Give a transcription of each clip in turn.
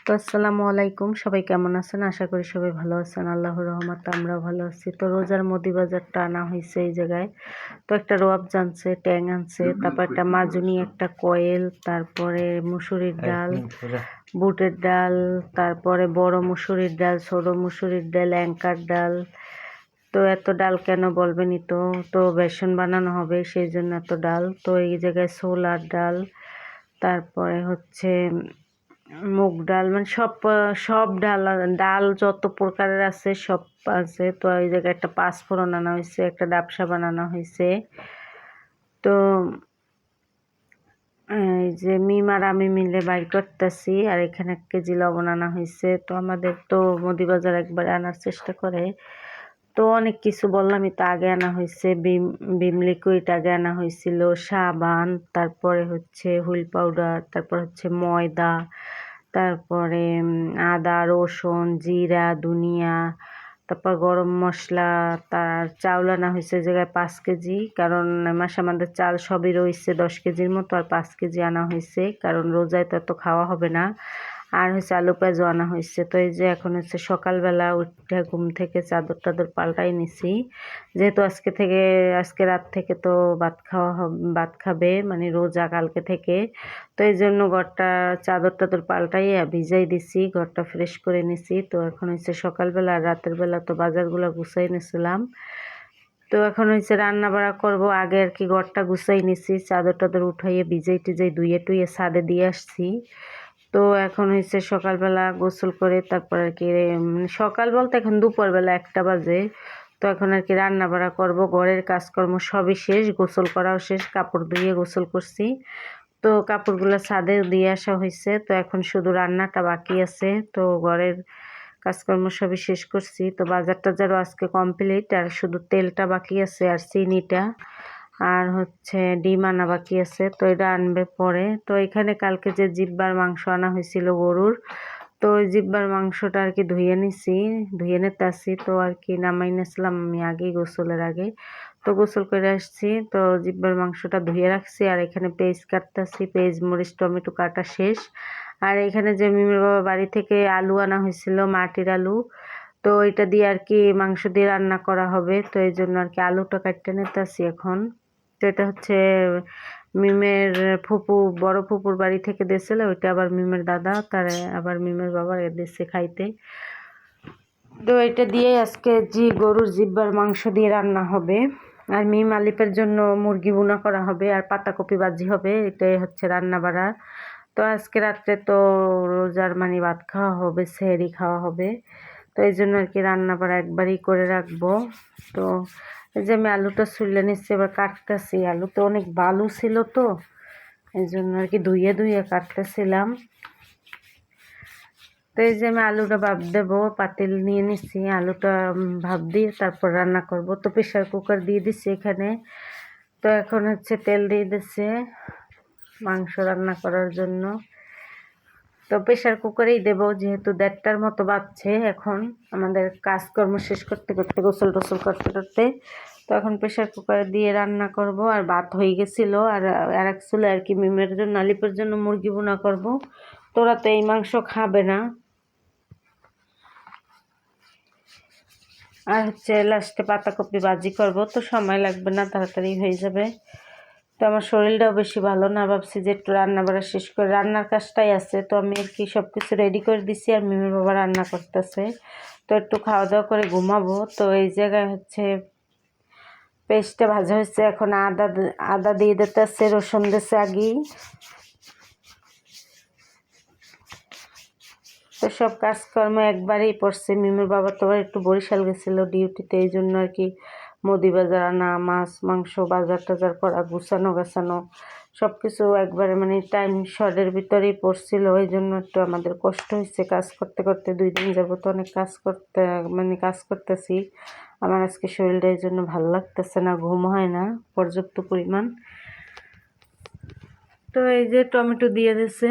তো আসসালামু আলাইকুম, সবাই কেমন আছেন? আশা করি সবাই ভালো আছেন। আল্লাহর রহমতে আমরাও ভালো আছি। তো রোজার মুদি বাজারটা আনা হয়েছে এই জায়গায়। তো একটা রোয়াবজা আনছে, ট্যাং আনছে, তারপর একটা মাজুনি, একটা কয়েল, তারপরে মুসুরির ডাল, বুটের ডাল, তারপরে বড় মুসুরির ডাল, ছোট মুসুরির ডাল, অ্যাঙ্কার ডাল। তো এত ডাল কেন বলবেনই তো, তো বেসন বানানো হবে সেই জন্য এত ডাল। তো এই জায়গায় ছোলার ডাল, তারপরে হচ্ছে মুগ ডাল, মানে সব ডাল, ডাল যত প্রকারের আছে সব আছে। তো এই জায়গায় একটা পাঁচফোড়ন আনা হয়েছে, একটা ডাবসা বানানো হয়েছে। তো এই যে মিম আর আমি মিলে বাইর করতেছি, আর এখানে 1 কেজি লবণ আনা হয়েছে। তো আমাদের তো মুদি বাজার একবারে আনার চেষ্টা করে। তো অনেক কিছু বললামই তো, আগে আনা হয়েছে বিম লিকুইড, আগে আনা হয়েছিল সাবান, তারপরে হচ্ছে হুইল পাউডার, তারপর হচ্ছে ময়দা, তারপরে আদা, রসুন, জিরা, ধনিয়া, তারপর গরম মশলা, তার চাউল আনা হয়েছে জায়গায় 5 কেজি, কারণ মাসে আমাদের চাল সবই রয়েছে 10 কেজির মতো, আর 5 কেজি আনা হয়েছে কারণ রোজায় তো এত খাওয়া হবে না। আর হচ্ছে আলু পেঁয়াজও আনা হয়েছে। তো এই যে এখন হচ্ছে সকালবেলা উঠে ঘুম থেকে চাদর টাদর পাল্টাই নিছি, যেহেতু আজকে রাত থেকে তো ভাত খাবে, মানে রোজা কালকে থেকে। তো এই জন্য ঘরটা চাদর টাদর পাল্টাইয়া ভিজাই দিছি, ঘরটা ফ্রেশ করে নিছি। তো এখন হচ্ছে সকালবেলা আর রাতের বেলা তো বাজারগুলো গুছাই নিছিলাম। তো এখন হচ্ছে রান্না বাড়া করবো, আগে আর কি ঘরটা গুছাই নিছি, চাদর টাদর উঠাইয়ে ভিজাই টিজাই ধুয়ে টুইয়ে ছাদে দিয়ে আসছি। তো এখন হচ্ছে সকালবেলা গোসল করে তারপর আর কি, সকাল বলতে এখন দুপুরবেলা 1টা বাজে। তো এখন আর কি রান্না বাড়া করবো, ঘরের কাজকর্ম সবই শেষ, গোসল করাও শেষ, কাপড় ধুয়ে গোসল করছি। তো কাপড়গুলো ছাদে দিয়ে আসা হয়েছে। তো এখন শুধু রান্নাটা বাকি আছে। তো ঘরের কাজকর্ম সবই শেষ করছি। তো বাজার টাজারও আজকে কমপ্লিট, আর শুধু তেলটা বাকি আছে আর চিনিটা, আর হচ্ছে ডিম আনা বাকি আছে। তো এটা আনবে পরে। তো এখানে কালকে যে জিব্বার মাংস আনা হয়েছিল গরুর, তো ওই জিব্বার মাংসটা আর কি ধুয়ে নিতে আসি। তো আর কি নামাই নিয়েছিলাম আমি আগেই, গোসলের আগে। তো গোসল করে আসছি, তো জিব্বার মাংসটা ধুয়ে রাখছি, আর এখানে পেঁয়াজ কাটতেছি, পেঁয়াজ মরিচ টমেটো কাটা শেষ। আর এখানে যে মিমির বাবা বাড়ি থেকে আলু আনা হয়েছিল, মাটির আলু, তো এটা দিয়ে আর কি মাংস দিয়ে রান্না করা হবে। তো এই জন্য আর কি আলুটা কাটতে নিতেছি এখন। তো এটা হচ্ছে মিমের বড় ফুপুর বাড়ি থেকে দিয়েছিল, ওইটা আবার মিমের দাদা, তার আবার মিমের বাবা দিয়েছে খাইতে। তো এটা দিয়ে আজকে গরুর জিব্বার মাংস দিয়ে রান্না হবে। আর মিম আলিপের জন্য মুরগি ভুনা করা হবে, আর পাতাকপি ভাজি হবে। এটাই হচ্ছে রান্না বাড়া। তো আজকে রাত্রে তো রোজার মানে ভাত খাওয়া হবে, সেহরি খাওয়া হবে। তো এই জন্য আর কি রান্না বাড়া একবারই করে রাখবো। তো এই যে আমি আলুটা ছুলে নিচ্ছি, এবার কাটতেছি। আলু তো অনেক বালু ছিল, তো এই জন্য আর কি ধুয়ে ধুয়ে কাটতেছিলাম। তো এই যে আমি আলুটা ভাপ দেবো, পাতিল নিয়ে নিচ্ছি, আলুটা ভাপ দিয়ে তারপর রান্না করব। তো প্রেশার কুকার দিয়ে দিচ্ছি এখানে। তো এখন হচ্ছে তেল দিয়ে দিচ্ছে মাংস রান্না করার জন্য। তো প্রেশার কুকারেই দেবো, যেহেতু 1:30টার মতো বাজছে এখন, আমাদের কাজকর্ম শেষ করতে করতে, গোসল টোসল করতে করতে। তো এখন প্রেশার কুকারে দিয়ে রান্না করব। আর ভাত হয়ে গেছিলো, আর এক চুলে আর কি মিমের জন্য, আলিপের জন্য মুরগি ভুনা করব। তোরা তো এই মাংস খাবে না। আর হচ্ছে লাস্টে পাতাকপি ভাজি করব। তো সময় লাগবে না, তাড়াতাড়ি হয়ে যাবে। তো আমার শরীরটাও বেশি ভালো না, ভাবছি যে একটু রান্না বাড়া শেষ করে, রান্নার কাজটাই আছে। তো আমি আর কি সব কিছু রেডি করে দিছি, আর মিমির বাবা রান্না করতেছে। তো একটু খাওয়া দাওয়া করে ঘুমাবো। তো এই জায়গায় হচ্ছে পেস্টটা ভাজা হচ্ছে, এখন আদা দিয়ে দিতেছে, রসুন দিচ্ছে আগেই। তো সব কাজকর্ম একবারেই পড়ছে। মিমির বাবা তো আবার একটু বরিশাল গেছিলো ডিউটিতে, এই জন্য আর কি মুদি বাজার আনা, মাছ মাংস বাজার টাজার করা, গুছানো গাছানো সব কিছু একবারে, মানে টাইম শর্টের ভিতরেই পড়ছিল। ওই জন্য একটু আমাদের কষ্ট হয়েছে কাজ করতে করতে। 2 দিন যাবত অনেক কাজ করতেছি। আমার আজকে শরীরটা এই জন্য ভালো লাগতেছে না, ঘুম হয় না পর্যাপ্ত পরিমাণ। তো এই যে টমেটো দিয়ে দিছে।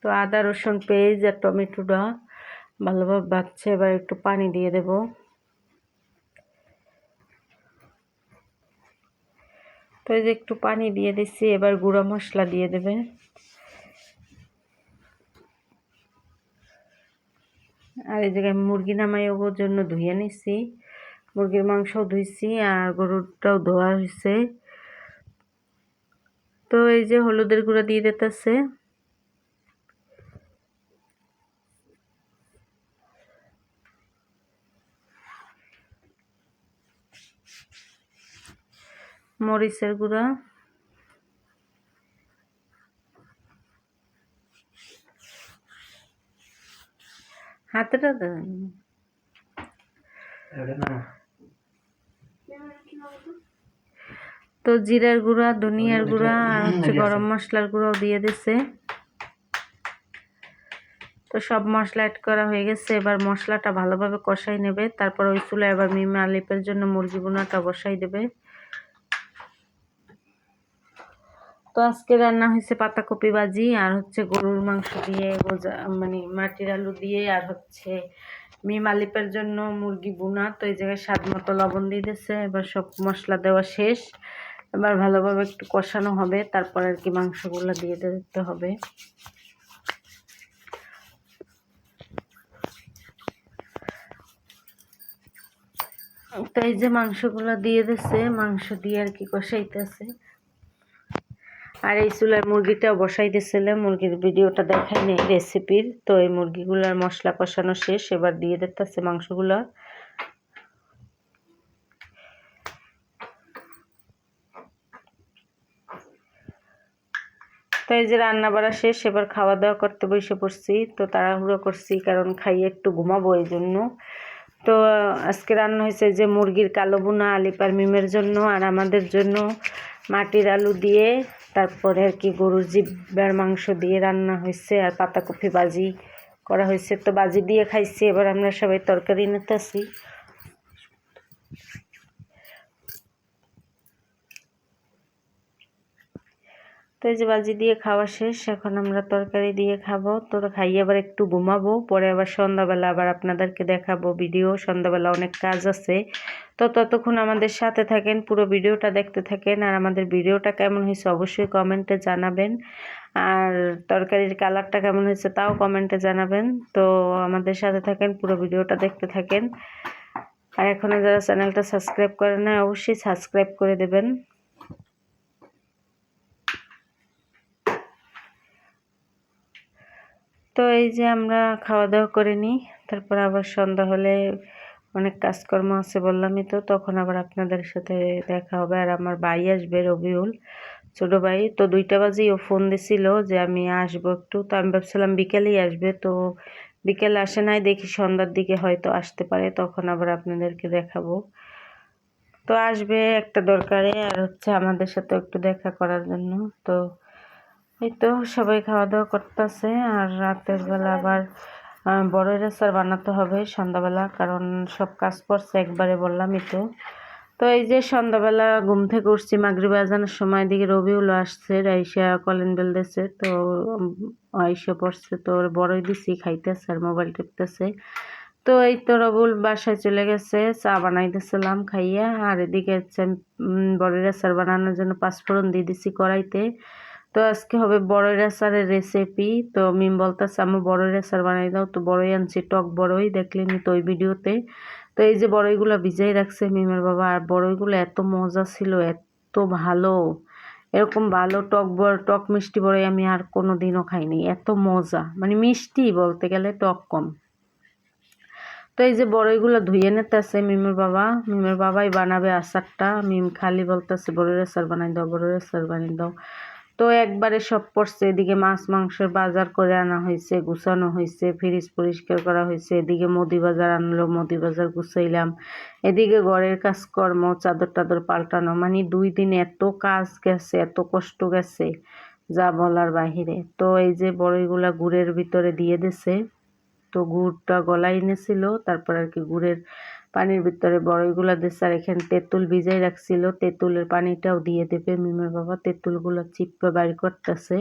তো আদা রসুন পেঁয়াজ আর টমেটোটা ভালোভাবে ভাজছে, এবার একটু পানি দিয়ে দেব। তো এই যে একটু পানি দিয়ে দিচ্ছি, এবার গুঁড়া মশলা দিয়ে দেবে। আর এই জায়গায় মুরগি নামাই ওর জন্য ধুয়ে নিছি, মুরগির মাংসও ধুইছি আর গরুরটাও ধোয়া হয়েছে। তো এই যে হলুদের গুঁড়া দিয়ে দিতেছে, মরিচের গুঁড়া, হাতেটা দেন, তো জিরার গুঁড়া, ধনিয়ার গুঁড়া আর হচ্ছে গরম মশলার গুঁড়াও দিয়ে দিছে। তো সব মশলা অ্যাড করা হয়ে গেছে, এবার মশলাটা ভালোভাবে কষাই নেবে। তারপর ওই চুলায় এবার মিমা আলিপের জন্য মুরগি বোনাটা বসাই দেবে। তো আজকে রান্না হয়েছে পাতাকপি ভাজি আর হচ্ছে গরুর মাংস দিয়ে মানে মাটির আলু দিয়ে, আর হচ্ছে মিম আলিপের জন্য মুরগি বোনা। তো এই জায়গায় স্বাদ মতো লবণ দিয়ে দিচ্ছে। এবার সব মশলা দেওয়া শেষ, এবার ভালোভাবে একটু কষানো হবে, তারপর আর কি মাংসগুলো দিয়ে দিতে হবে। তো এই যে মাংসগুলো দিয়ে দিচ্ছে, মাংস দিয়ে আর কি কষাইতেছে। আর এই চুলায় মুরগিটাও বসাই দিয়েছিলাম, মুরগির ভিডিওটা দেখাই নেই রেসিপির। তো এই মুরগিগুলার মশলা কষানো শেষ, এবার দিয়ে দিতেছে মাংসগুলো। তো এই যে রান্না বাড়া শেষ, এবার খাওয়া দাওয়া করতে বসে পড়ছি। তো তাড়াহুড়ো করছি কারণ খাইয়ে একটু ঘুমাবো এই জন্য। তো আজকে রান্না হয়েছে যে মুরগির কালো বোনা আলিপার মিমের জন্য, আর আমাদের জন্য মাটির আলু দিয়ে, তারপরে আর কি গরুর জিব্বার মাংস দিয়ে রান্না হয়েছে, আর পাতাকপি ভাজি করা হয়েছে। তো ভাজি দিয়ে খাইছি, এবার আমরা সবাই তরকারি নিতেছি। তো এই যে ভাজি দিয়ে খাওয়া শেষ, এখন আমরা তরকারি দিয়ে খাবো। তো খাইয়ে আবার একটু ঘুমাবো, পরে আবার সন্ধ্যাবেলা আবার আপনাদেরকে দেখাবো ভিডিও। সন্ধ্যাবেলা অনেক কাজ আছে, তো ততক্ষণ আমাদের সাথে থাকেন, পুরো ভিডিওটা দেখতে থাকেন। আর আমাদের ভিডিওটা কেমন হয়েছে অবশ্যই কমেন্টে জানাবেন, আর তরকারির কালারটা কেমন হয়েছে তাও কমেন্টে জানাবেন। তো আমাদের সাথে থাকেন, পুরো ভিডিওটা দেখতে থাকেন। আর এখনও যারা চ্যানেলটা সাবস্ক্রাইব করেন না অবশ্যই সাবস্ক্রাইব করে দেবেন। তো এই যে আমরা খাওয়া দাওয়া করে নিই, তারপর আবার সন্ধ্যা হলে অনেক কাজকর্ম আছে বললামই, তো তখন আবার আপনাদের সাথে দেখা হবে। আর আমার ভাই আসবে, রবিউল ছোটো ভাই। তো 2টা বাজেই ও ফোন দিছিল যে আমি আসবো একটু। তো আমি ভাবছিলাম বিকেলেই আসবে, তো বিকেলে আসে নাই, দেখি সন্ধ্যার দিকে হয়তো আসতে পারে, তখন আবার আপনাদেরকে দেখাবো। তো আসবে একটা দরকারে, আর হচ্ছে আমাদের সাথে একটু দেখা করার জন্য। তো এই তো সবাই খাওয়া দাওয়া করতেছে, আর রাতের বেলা আবার বড়ই আচার বানাতে হবে সন্ধ্যাবেলা, কারণ সব কাজ করছে একবারে বললামই তো। তো এই যে সন্ধ্যাবেলা ঘুম থেকে উঠছি মাগরিব আজানের সময়, দিকে রবিউল আসছে, আইসা কলিং বেল দিছে। তো আইসা পড়ছে, তো বড়ই দিছি, খাইতেছে আর মোবাইল টিপতেছে। তো এই তো রবিউল বাসায় চলে গেছে, চা বানাই দিয়েছিলাম খাইয়া। আর এদিকে হচ্ছে বড়ই আচার বানানোর জন্য পাঁচফোড়ন দিয়ে দিছি কড়াইতে। তো আজকে হবে বড়ই আচারের রেসিপি। তো মিম বলতেছে আমি বড়ই আচার বানাই দাও। তো বড়ই আনছি, টক বড়ই, দেখলেনি তো ওই ভিডিওতে। তো এই যে বড়ইগুলো ভিজাই রাখছে মিমের বাবা, আর বড়ইগুলো এত মজা ছিল, এত ভালো, এরকম ভালো টক মিষ্টি বড়ই আমি আর কোনো দিনও খাইনি, এত মজা, মানে মিষ্টি বলতে গেলে, টক কম। তো এই যে বড়ইগুলো ধুয়ে নিতেছে মিমের বাবাই বানাবে আচারটা। মিম খালি বলতেছে বড়ই আচার বানাই দাও, বড়ই আচার বানাই দাও। তো একবারে সব পড়ছে, এদিকে মাছ মাংসের বাজার করে আনা হয়েছে, গুছানো হয়েছে, ফ্রিজ পরিষ্কার করা হয়েছে, এদিকে মুদি বাজার আনলো, মুদি বাজার গুছাইলাম, এদিকে ঘরের কাজকর্ম, চাদর টাদর পাল্টানো, মানে 2 দিনে এত কাজ গেছে, এত কষ্ট গেছে যা বলার বাহিরে। তো এই যে বড়ইগুলা গুড়ের ভিতরে দিয়ে দিছে। তো গুড়টা গলাই এনেছিল, তারপর আর কি গুড়ের পানির ভিতরে বড়ইগুলা দিচ্ছে। আর এখানে তেঁতুল ভিজাই রাখছিল, তেঁতুলের পানিটাও দিয়ে দেবে মিমের বাবা। তেঁতুলগুলো চিপ্পা বাইর করতেছে।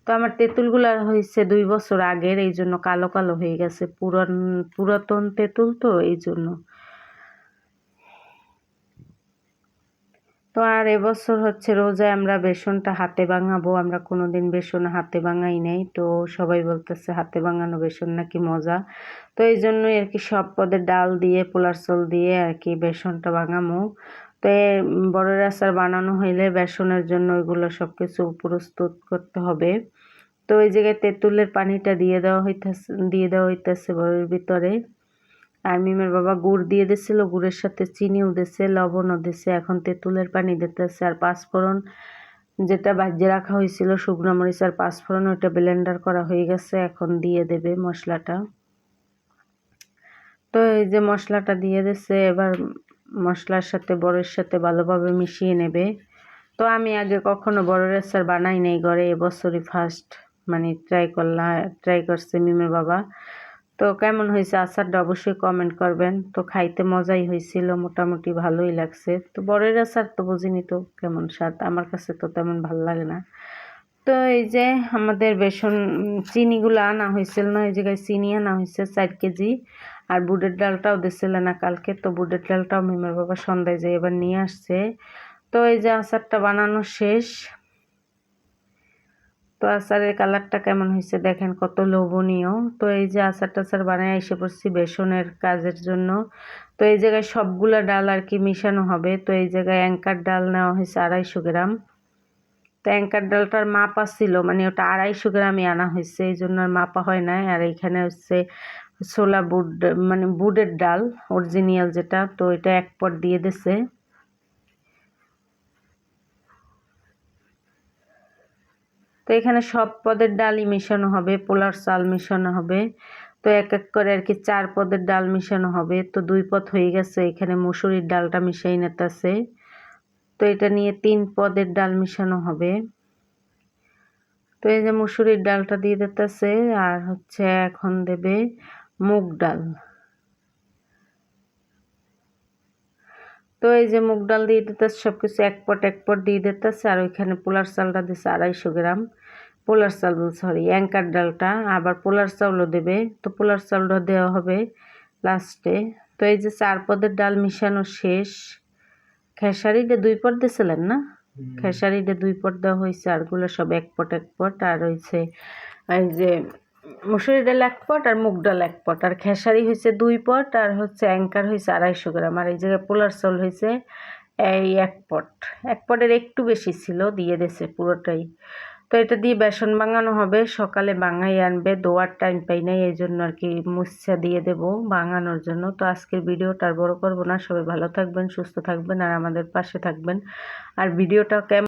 তো আমার তেঁতুলগুলা হয়েছে 2 বছর আগের, এই জন্য কালো কালো হয়ে গেছে, পুরাতন তেঁতুল তো এই জন্য। তো আর এবছর হচ্ছে রোজায় আমরা বেসনটা হাতে ভাঙাবো। আমরা কোনোদিন বেসন হাতে ভাঙাই নাই, তো সবাই বলতেছে হাতে ভাঙানো বেসন নাকি মজা। তো এই জন্যই আর কি সব পদের ডাল দিয়ে পোলার চাল দিয়ে আর কি বেসনটা ভাঙামো। তো বড়ের আচার বানানো হইলে বেসনের জন্য ওইগুলো সব কিছু প্রস্তুত করতে হবে। তো ওই জায়গায় তেঁতুলের পানিটা দিয়ে দেওয়া হইতেছে বড়ের ভিতরে। আর মিমের বাবা গুড় দিয়ে দিছিল, গুড়ের সাথে চিনিও দিছে, লবণও দিছে। এখন তেঁতুলের পানি দিতেছে। আর পাঁচফোড়ন যেটা ভাজিয়ে রাখা হয়েছিল, শুকনো মরিচ আর পাঁচফোড়ন, ওইটা ব্লেন্ডার করা হয়ে গেছে, এখন দিয়ে দেবে মশলাটা। তো এই যে মশলাটা দিয়ে দিছে, এবার মশলার সাথে বড়ের সাথে ভালোভাবে মিশিয়ে নেবে। তো আমি আগে কখনো বড়ের আচার বানাই নাই ঘরে, এবছরই ফার্স্ট মানে ট্রাই করছে মিমের বাবা। তো কেমন হয়েছে আচারটা অবশ্যই কমেন্ট করবেন। তো খাইতে মজাই হয়েছিল, মোটামুটি ভালোই লাগছে। তো বড়ের আচার তো বুঝিনি তো কেমন স্বাদ, আমার কাছে তো তেমন ভালো লাগে না। তো এই যে আমাদের বেসন চিনিগুলো আনা হয়েছিল না, এই জায়গায় চিনি আনা হয়েছে 4 কেজি। আর বুটের ডালটাও দিছিল না কালকে, তো বুটের ডালটাও মিমের বাবা সন্ধ্যায় যে এবার নিয়ে আসছে। তো এই যে আচারটা বানানো শেষ। তো আচারের কালারটা কেমন হয়েছে দেখেন, কত লোভনীয়। তো এই যে আচার বানায় এসে পড়ছি বেসনের কাজের জন্য। তো এই জায়গায় সবগুলা ডাল আর কি মিশানো হবে। তো এই জায়গায় অ্যাঙ্কার ডাল নেওয়া হয়েছে 250 গ্রাম। তো অ্যাঙ্কার ডালটার মাপা ছিল, মানে ওটা 250 গ্রামই আনা হয়েছে, এই জন্য আর মাপা হয় নাই। আর এইখানে হচ্ছে ছোলা বুট, মানে বুটের ডাল অরিজিনাল যেটা, তো এটা 1 পট দিয়ে দিছে। তো এখানে সব পদের ডালই মেশানো হবে, পোলার চাল মেশানো হবে। তো এক এক করে আর কি 4 পদের ডাল মেশানো হবে। তো 2 পদ হয়ে গেছে, এখানে মুসুরির ডালটা মিশাই নিতেছে। তো এটা নিয়ে 3 পদের ডাল মেশানো হবে। তো এই যে মুসুরির ডালটা দিয়ে দিতেছে। আর হচ্ছে এখন দেবে মুগ ডাল। তো এই যে মুগ ডাল দিয়ে দিতেছে, সবকিছু 1 পট দিয়ে দিতেছে। আর ওইখানে পোলার চালটা দিচ্ছে 250 গ্রাম, পোলার চাল সরি অ্যাঙ্কার ডালটা, আবার পোলার চাউলও দেবে। তো পোলার চাউলটা দেওয়া হবে লাস্টে। তো এই যে 4 পদের ডাল মিশানো শেষ। খেসারিটা 2 পট দিয়েছিলেন না? খেসারিটা 2 পট দেওয়া হয়েছে, আরগুলো সব 1 পট। আর হয়েছে এই যে মুসুরি ডাল 1 পট, আর মুগ ডাল 1 পট, আর খেসারি হয়েছে 2 পট, আর হচ্ছে অ্যাঙ্কার হয়েছে 250 গ্রাম। আর এই জায়গায় পোলার চাউল হয়েছে এই 1 পট। 1 পটের একটু বেশি ছিল, দিয়ে দিয়েছে পুরোটাই। তো এটা দিয়ে বেসন ভাঙানো হবে। সকালে ভাঙাই আনবে, দোয়ার টাইম পাই নাই, এই জন্য আর কি মুচ্ছা দিয়ে দেব ভাঙানোর জন্য। তো আজকের ভিডিওটা আর বড় করবো না। সবাই ভালো থাকবেন, সুস্থ থাকবেন, আর আমাদের পাশে থাকবেন। আর ভিডিওটা কেমন